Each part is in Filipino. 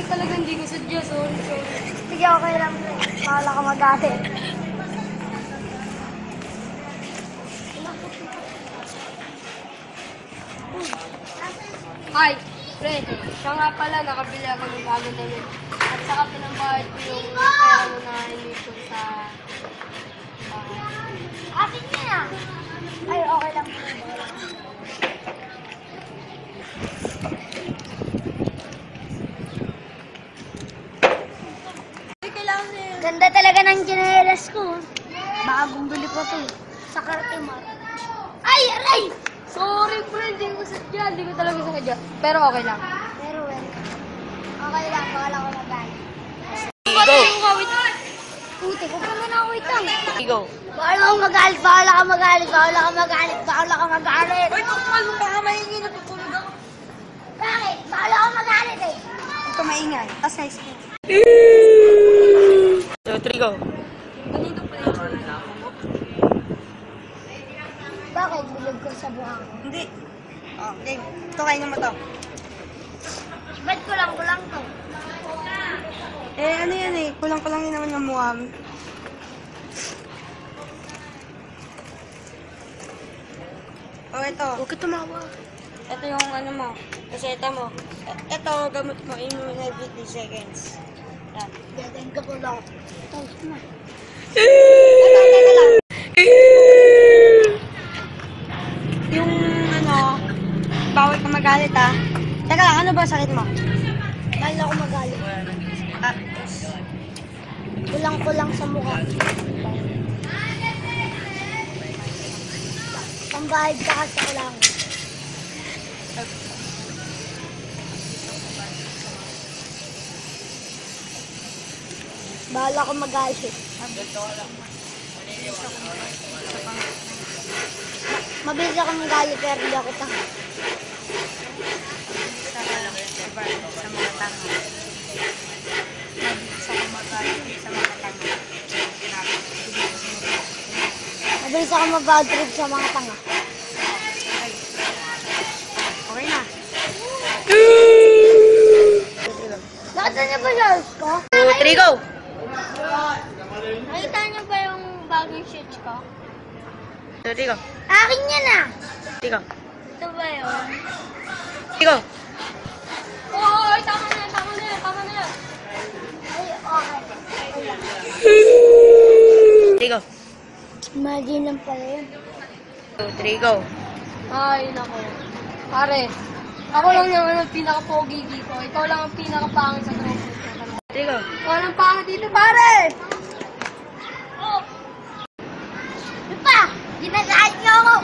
talaga hindi ko sadya. Sorry. Sige, okay lang. Bahala ka mag-ate. Hi, pre. Siya nga pala, nakabili ako ng bagong damit. At saka pinambayad ko yung pera mo na inisyo sa bahay. Akin niya na. Ay, okay lang. Ganda talaga ng tsinelas ko. Bagong bili ko to. Sa Cartimar. Ay, aray! Sorry, pre. Hindi ko sadya. Hindi ko talaga sadya. Pero okay lang. Pero well, okay lang. Bahala ko mag-ate. Go! Puti, huwag ka muna wait lang. Go! Bahala ka magalit, bahala ka magalit, bahala ka magalit, bahala ka magalit. Uy, tukmal mo baka mahingi na tutulog ako. Bakit? Bahala ka magalit eh. Huwag ka maingay. Tas high school. 2, 3, go. Ganito pa yung Bakit? Bilog ko sa buhang. Hindi. Oh, game. Ito, kainin mo to. Ba't kulang to? Eh, ano yan eh. Kulang-kulang yun naman ng mukha mo. Oh, ito. Huwag ka tumawa. Ito yung ano mo. Kaseta mo. Ito, gamot mo in every 3 seconds. Yan. Dadahin ka po lang. Tapos na. Ito, teka lang. Yung ano, bawal ka magalit ah. Teka lang, ano ba sakit mo? Bahala ako magalit. Ah, Kulang sa mukha. Pambahid ka sa kulang. Bahala ko magalit. Mabilis ako magalit pero hindi ako tanga. sa mga tanga. Sa mga sa mga tanga. Mabilis ako mag-bad trip sa mga tanga. Okay na. Nakita niyo ba yung ko? 2, 3, go! Nakita niyo ba yung bagong shirts ko? 2, 3, go. Akin yan ah! 3, go. Ito ba yun? 3, go. Oo, tama na yan. Ay, okay. 3, go. Imagine lang pala yun. 2, 3, go. Ay, nako. Pare, ako lang naman ang pinaka-pogi dito. Ikaw lang ang pinaka-pangit sa grupo. 3, go. Walang pangit dito, pare! Oh! Ano pa? Ginagalit niyo ako!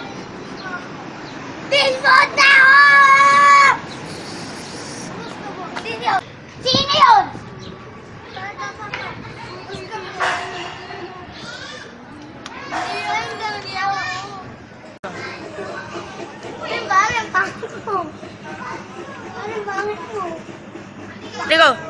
Pinsuot na ako! Sino yun? Ano ba? Ang pangit mo. Ano ba? 3, go.